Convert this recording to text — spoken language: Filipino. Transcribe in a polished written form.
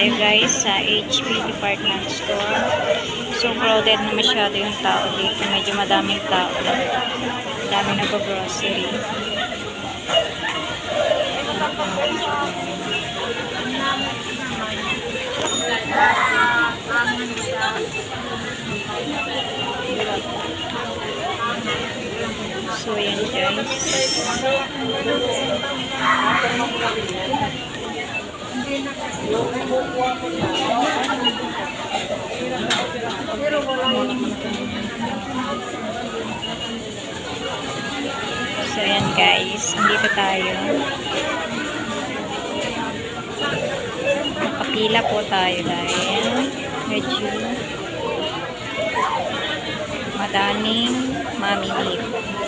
tayo guys sa HP Department Store. So crowded na masyado yung tao dito. Medyo madaming tao. Dami nag-grocery. So yan guys. So yan guys, dito tayo. Papila po tayo dahil medyo madaming mamimili.